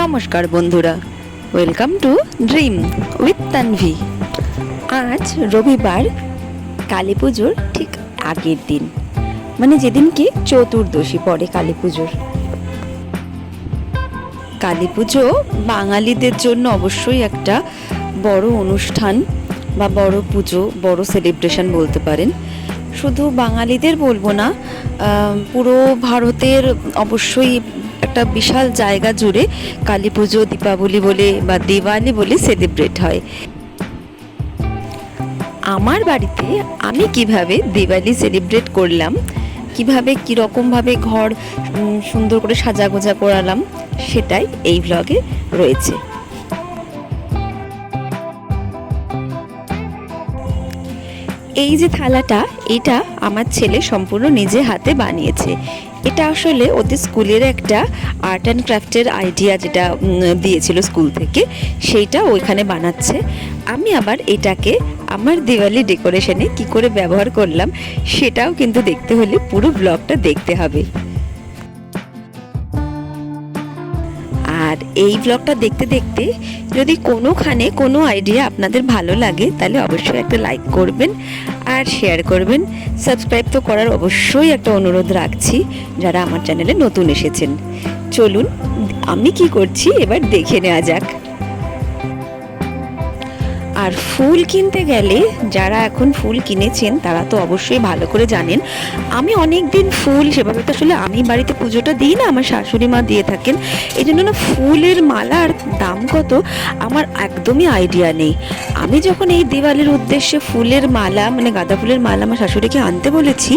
নমস্কার বন্ধুরা, welcome to dream with Tanvi. আজ রবিবার, কালী পুজোর ঠিক আগের দিন, মানে যেদিন কি চতুর্দশী পড়ে কালী পুজোর। কালী পুজো বাঙালিদের জন্য অবশ্যই একটা বড় অনুষ্ঠান বা বড় পুজো, বড় সেলিব্রেশন বলতে পারেন। শুধু বাঙালিদের বলবো না, পুরো ভারতের অবশ্যই একটা বিশাল জায়গা জুড়ে কালী পুজো দীপাবলি বলে বা দিওয়ালি বলে সেলিব্রেট হয়। আমার বাড়িতে আমি কিভাবে দিওয়ালি সেলিব্রেট করলাম, কিভাবে কীরকমভাবে ঘর সুন্দর করে সাজাগোজা করালাম, সেটাই এই ব্লগে রয়েছে। এই যে থালাটা, এটা আমার ছেলে সম্পূর্ণ নিজে হাতে বানিয়েছে। এটা আসলে ওদের স্কুলের একটা আর্ট অ্যান্ড ক্রাফটের আইডিয়া যেটা দিয়েছিল স্কুল থেকে, সেইটা ওইখানে বানাচ্ছে। আমি আবার এটাকে আমার দিওয়ালি ডেকোরেশনে কি করে ব্যবহার করলাম সেটাও কিন্তু দেখতে হলে পুরো ব্লগটা দেখতে হবে। আর এই ব্লগটা দেখতে দেখতে যদি কোনোখানে কোনো আইডিয়া আপনাদের ভালো লাগে তাহলে অবশ্যই একটা লাইক করবেন আর শেয়ার করবেন। সাবস্ক্রাইব তো করার অবশ্যই একটা অনুরোধ রাখছি যারা আমার চ্যানেলে নতুন এসেছেন। চলুন আমি কি করছি এবার দেখে নেওয়া যাক। আর ফুল কিনতে গেলে যারা এখন ফুল কিনেছেন তারা তো অবশ্যই ভালো করে জানেন, আমি অনেক দিন ফুল সেভাবে তো আসলে আমি বাড়িতে পুজোটা দিই না, আমার শাশুড়ি মা দিয়ে থাকেন। এই জন্য না ফুলের মালার দাম কত আমার একদমই আইডিয়া নেই। আমি যখন এই দিওয়ালির উদ্দেশ্যে ফুলের মালা, মানে গাঁদা ফুলের মালা আমার শাশুড়িকে আনতে বলেছি,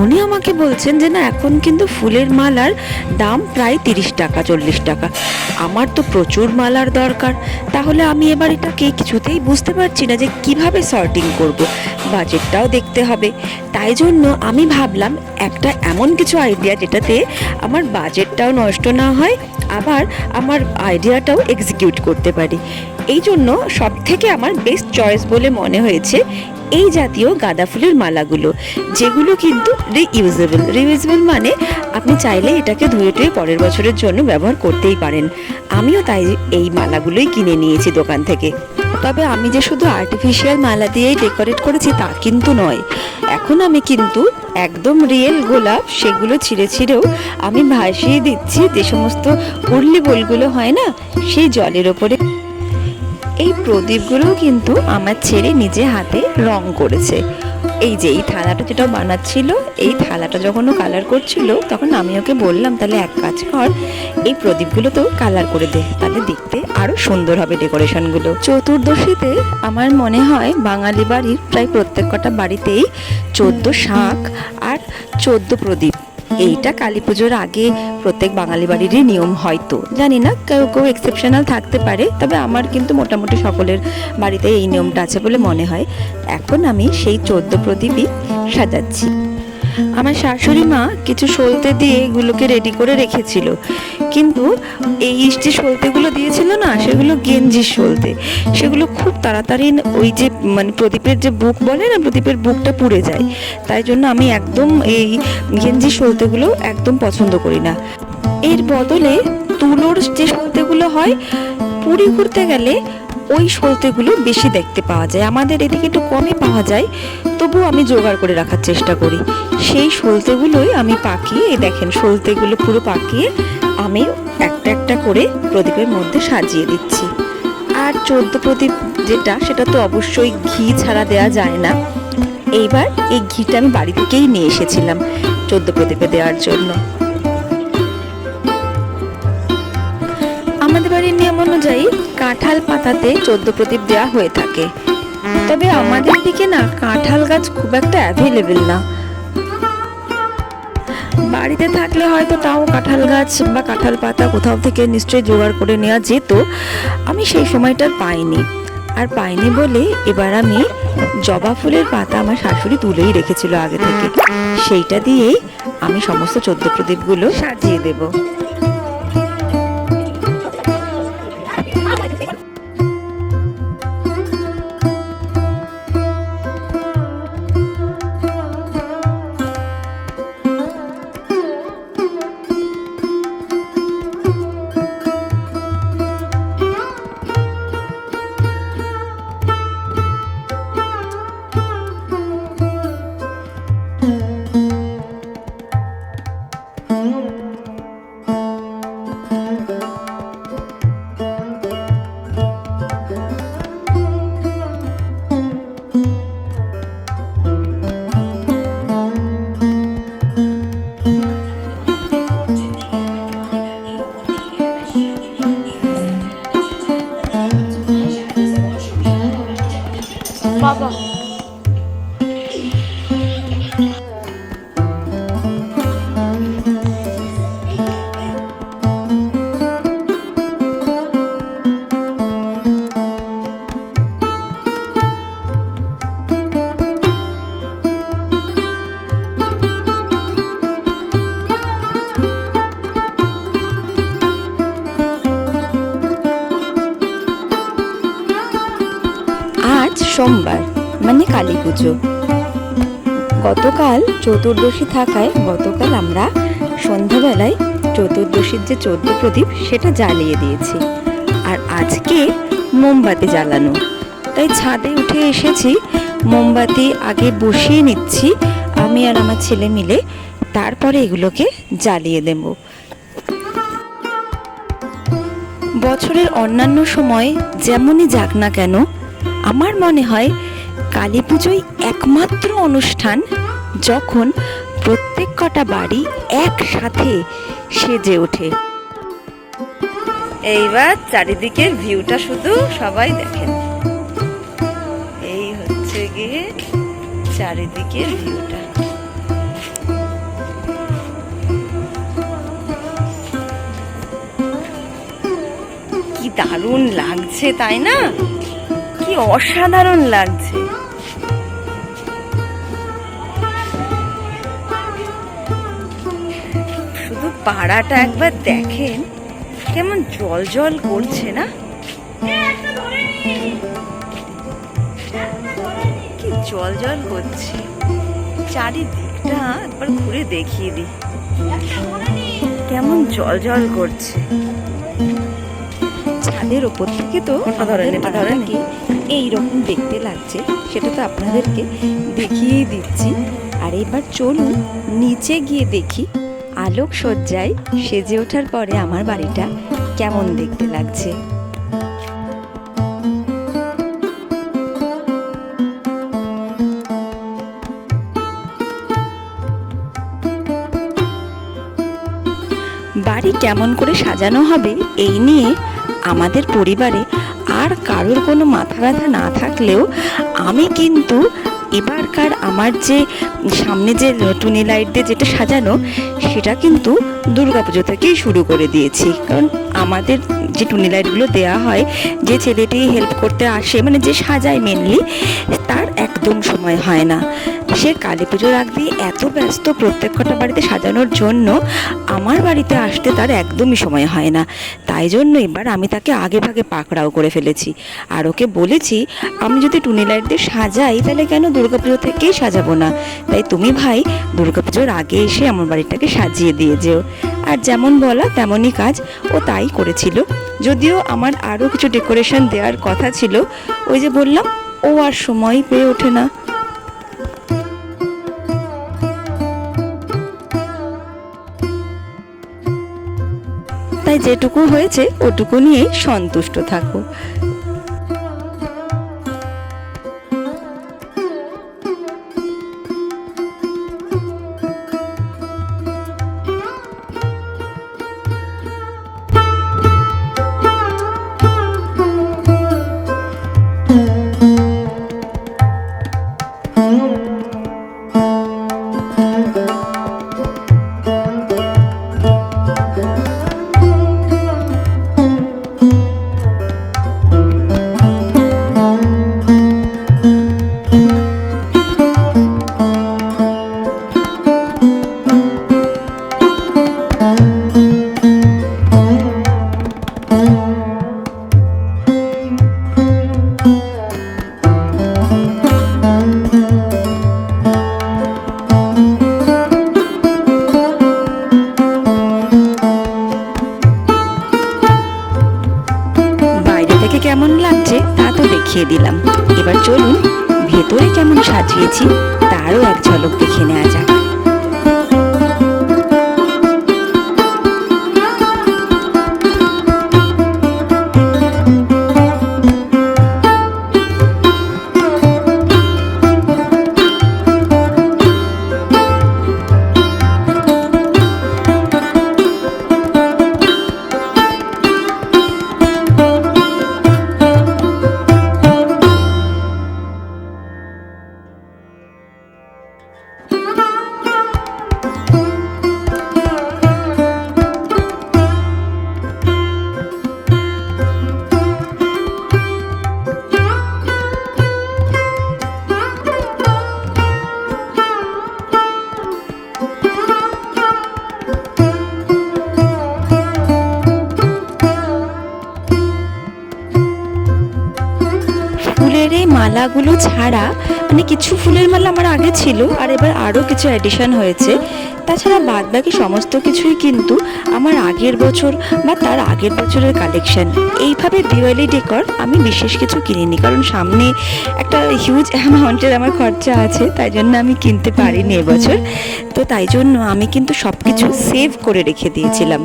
উনি আমাকে বলছেন যে না, এখন কিন্তু ফুলের মালার দাম প্রায় 30 টাকা 40 টাকা। আমার তো প্রচুর মালার দরকার, তাহলে আমি এবার এটাকে কিছুতেই বুঝতে পারছি না যে কিভাবে সর্টিং করব, বাজেটটাও দেখতে হবে। তাই জন্য আমি ভাবলাম একটা এমন কিছু আইডিয়া যেটাতে আমার বাজেটটাও নষ্ট না হয়, আবার আমার আইডিয়াটাও এক্সিকিউট করতে পারি। এই জন্য সব থেকে আমার বেস্ট চয়েস বলে মনে হয়েছে এই জাতীয় গাঁদা ফুলের মালাগুলো, যেগুলো কিন্তু রিইউজেবল মানে আপনি চাইলে এটাকে ধুয়ে টুয়ে পরের বছরের জন্য ব্যবহার করতেই পারেন। আমিও তাই এই মালাগুলোই কিনে নিয়েছি দোকান থেকে। তবে আমি যে শুধু আর্টিফিশিয়াল মালা দিয়েই ডেকোরেট করেছি তা কিন্তু নয়, এখন আমি কিন্তু একদম রিয়েল গোলাপ সেগুলো ছিঁড়ে ছিঁড়েও আমি ভাসিয়ে দিচ্ছি যে সমস্ত উর্লি বোলগুলো হয় না, সেই জলের ওপরে। এই প্রদীপগুলোও কিন্তু আমার ছেলে নিজে হাতে রং করেছে। এই যে এই থালাটা যেটা বানাচ্ছিল, এই থালাটা যখন ও কালার করছিল তখন আমি ওকে বললাম তাহলে এক কাজ কর, এই প্রদীপগুলো তো কালার করে দে, তাহলে দেখতে আরো সুন্দর হবে ডেকোরেশনগুলো। চতুর্দশীতে আমার মনে হয় বাঙালি বাড়ির প্রায় প্রত্যেক কটা বাড়িতেই 14 শাঁখ আর 14 প্রদীপ, এইটা কালী পুজোর আগে প্রত্যেক বাঙালি বাড়িরই নিয়ম, হয়তো জানি না, কেউ কেউ এক্সেপশনাল থাকতে পারে, তবে আমার কিন্তু মোটামুটি সকলের বাড়িতে এই নিয়মটা আছে বলে মনে হয়। এখন আমি সেই 14 প্রদীপই সাজাচ্ছি। আমার শাশুড়ি মা কিছু সলতে দিয়ে এগুলোকে রেডি করে রেখেছিল, কিন্তু এই যে সলতেগুলো দিয়েছিল না, সেগুলো গেঞ্জির সলতে, সেগুলো খুব তাড়াতাড়ি ওই যে মানে প্রদীপের যে বুক বলে না, প্রদীপের বুকটা পুড়ে যায়। তাই জন্য আমি একদম এই গেঞ্জির সলতেগুলো একদম পছন্দ করি না। এর বদলে তুলোর যে সলতেগুলো হয়, পুরী ঘুরতে গেলে ওই সলতেগুলো বেশি দেখতে পাওয়া যায়, আমাদের এদিকে একটু কমই পাওয়া যায়, তবুও আমি জোগাড় করে রাখার চেষ্টা করি। সেই সলতেগুলোই আমি পাকিয়ে, এই দেখেন সলতেগুলো পুরো পাকিয়ে আমি একটা একটা করে প্রদীপের মধ্যে সাজিয়ে দিচ্ছি। আর 14 প্রদীপ যেটা, সেটা তো অবশ্যই ঘি ছাড়া দেওয়া যায় না। এইবার এই ঘিটা আমি বাড়ি থেকেই নিয়ে এসেছিলাম 14 প্রদীপে দেওয়ার জন্য। আমাদের বাড়ির নিয়ম অনুযায়ী কাঁঠাল পাতাতে 14 প্রদীপ দেওয়া হয়ে থাকে, তবে আমাদের দিকে না কাঁঠাল গাছ খুব একটা অ্যাভেলেবেল না। বাড়িতে থাকলে হয়তো তাও কাঁঠাল গাছ বা কাঁঠাল পাতা কোথাও থেকে নিশ্চয়ই জোগাড় করে নেওয়া যেত, আমি সেই সময়টা পাইনি বলে এবার আমি জবা ফুলের পাতা আমার শাশুড়ি তুলেই রেখেছিল আগে থেকে, সেইটা দিয়েই আমি সমস্ত 14 প্রদীপগুলো সাজিয়ে দেবো। বাবা আজ সোমবার মানে কালী পুজো। গতকাল চতুর্দশী থাকায় গতকাল আমরা সন্ধ্যাবেলায় চতুর্দশীর যে 14 প্রদীপ সেটা জ্বালিয়ে দিয়েছি, আর আজকে মোমবাতি জ্বালানো, তাই ছাদে উঠে এসেছি। মোমবাতি আগে বসিয়ে নিচ্ছি আমি আর আমার ছেলে মিলে, তারপরে এগুলোকে জ্বালিয়ে দেব। বছরের অন্যান্য সময় যেমনই যাক না কেন, আমার মনে হয় কালী পুজোই একমাত্র অনুষ্ঠান যখন প্রত্যেক কটা বাড়ি একসাথে সেজে ওঠে। এইবার চারিদিকের ভিউটা শুধু সবাই দেখেন, এই হচ্ছে গিয়ে চারিদিকের ভিউটা। কি দারুণ লাগছে তাই না? কি অসাধারণ লাগছে। শুধু পাড়াটা একবার দেখেন কেমন জল জল করছে না? কি জল জল করছে, চারিদিকটা একবার ঘুরে দেখিয়ে দিই কেমন জল জল করছে। ছাদের ওপর থেকে তো কি এইরকম দেখতে লাগছে সেটা তো আপনাদেরকে দেখিয়েই দিচ্ছি। আর এবার চলুন নিচে গিয়ে দেখি আলোকসজ্জায় সেজে ওঠার পরে আমার বাড়িটা কেমন দেখতে লাগছে। বাড়ি কেমন করে সাজানো হবে এই নিয়ে আমাদের পরিবারে আর কারোর কোনো মাথা ব্যথা না থাকলেও আমি কিন্তু এবারকার আমার যে সামনে যে টুনি লাইট দিয়ে যেটা সাজানো সেটা কিন্তু দুর্গাপুজো থেকেই শুরু করে দিয়েছি। কারণ আমাদের যে টুনি লাইটগুলো দেওয়া হয়, যে ছেলেটি হেল্প করতে আসে মানে যে সাজায় মেনলি, তার একদম সময় হয় না। সে কালী পুজোর আগ দিয়ে এত ব্যস্ত প্রত্যেক কটা বাড়িতে সাজানোর জন্য আমার বাড়িতে আসতে তার একদমই সময় হয় না। তাই জন্য এবার আমি তাকে আগে ভাগে পাকড়াও করে ফেলেছি, আর ওকে বলেছি আমি যদি টুনি লাইট দিয়ে সাজাই তাহলে কেন দুর্গাপুজো থেকেই সাজাবো না, তাই তুমি ভাই দুর্গাপুজোর আগে এসে আমার বাড়িটাকে সাজিয়ে দিয়ে যেও। আর যেমন বলা তেমনই কাজ, ও তাই করেছিল। যদিও আমার আরও কিছু ডেকোরেশন দেওয়ার কথা ছিল, ওই যে বললাম ও আর সময় পেয়ে ওঠে না। তাই যেটুকু হয়েছে ওটুকু নিয়ে সন্তুষ্ট থাকো। কেমন লাগছে তা তো দেখিয়ে দিলাম, এবার চলুন ভেতরে কেমন সাজিয়েছি তারও এক ঝলক দেখে নেওয়া যাক। মালাগুলো ছাড়া মানে কিছু ফুলের মালা আমার আগে ছিল, আর এবার আরও কিছু অ্যাডিশন হয়েছে। তাছাড়া বাদ বাকি সমস্ত কিছুই কিন্তু আমার আগের বছর বা তার আগের বছরের কালেকশন। এইভাবে দিওয়ালি ডেকর আমি বিশেষ কিছু কিনিনি, কারণ সামনে একটা হিউজ অ্যামাউন্টের আমার খরচা আছে, তাই জন্য আমি কিনতে পারিনি এবছর। তো তাই জন্য আমি কিন্তু সব কিছু সেভ করে রেখে দিয়েছিলাম।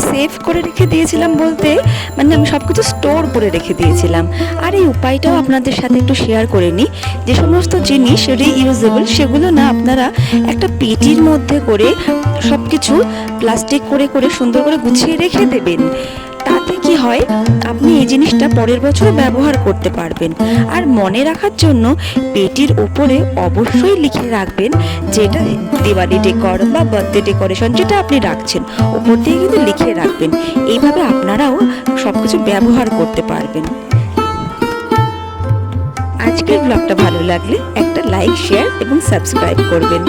সেভ করে রেখে দিয়েছিলাম বলতে মানে আমি সব কিছু স্টোর করে রেখে দিয়েছিলাম। আর এই উপায়টাও আপনাদের সাথে একটু শেয়ার করে নিই। যে সমস্ত জিনিস রিইউজেবল সেগুলো না আপনারা একটা পেটির মধ্যে করে সব কিছু প্লাস্টিক করে করে সুন্দর করে গুছিয়ে রেখে দেবেন। তাতে কি হয়, আপনি এই জিনিসটা পরের বছর ব্যবহার করতে পারবেন। আর মনে রাখার জন্য পেটির উপরে অবশ্যই লিখে রাখবেন যেটা দিওয়ালি ডেকর বা বার্থডে ডেকোরেশন যেটা আপনি রাখছেন, উপর দিয়ে কিন্তু লিখে রাখবেন। এইভাবে আপনারাও সব কিছু ব্যবহার করতে পারবেন। আজকের ব্লগটা ভালো লাগলে একটা লাইক, শেয়ার এবং সাবস্ক্রাইব করবেন।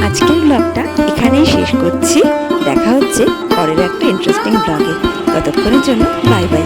আজকের ব্লগটা এখানেই শেষ করছি। দেখা হচ্ছে পরের একটা ইন্টারেস্টিং ব্লগে। ততক্ষণের জন্য বাই বাই।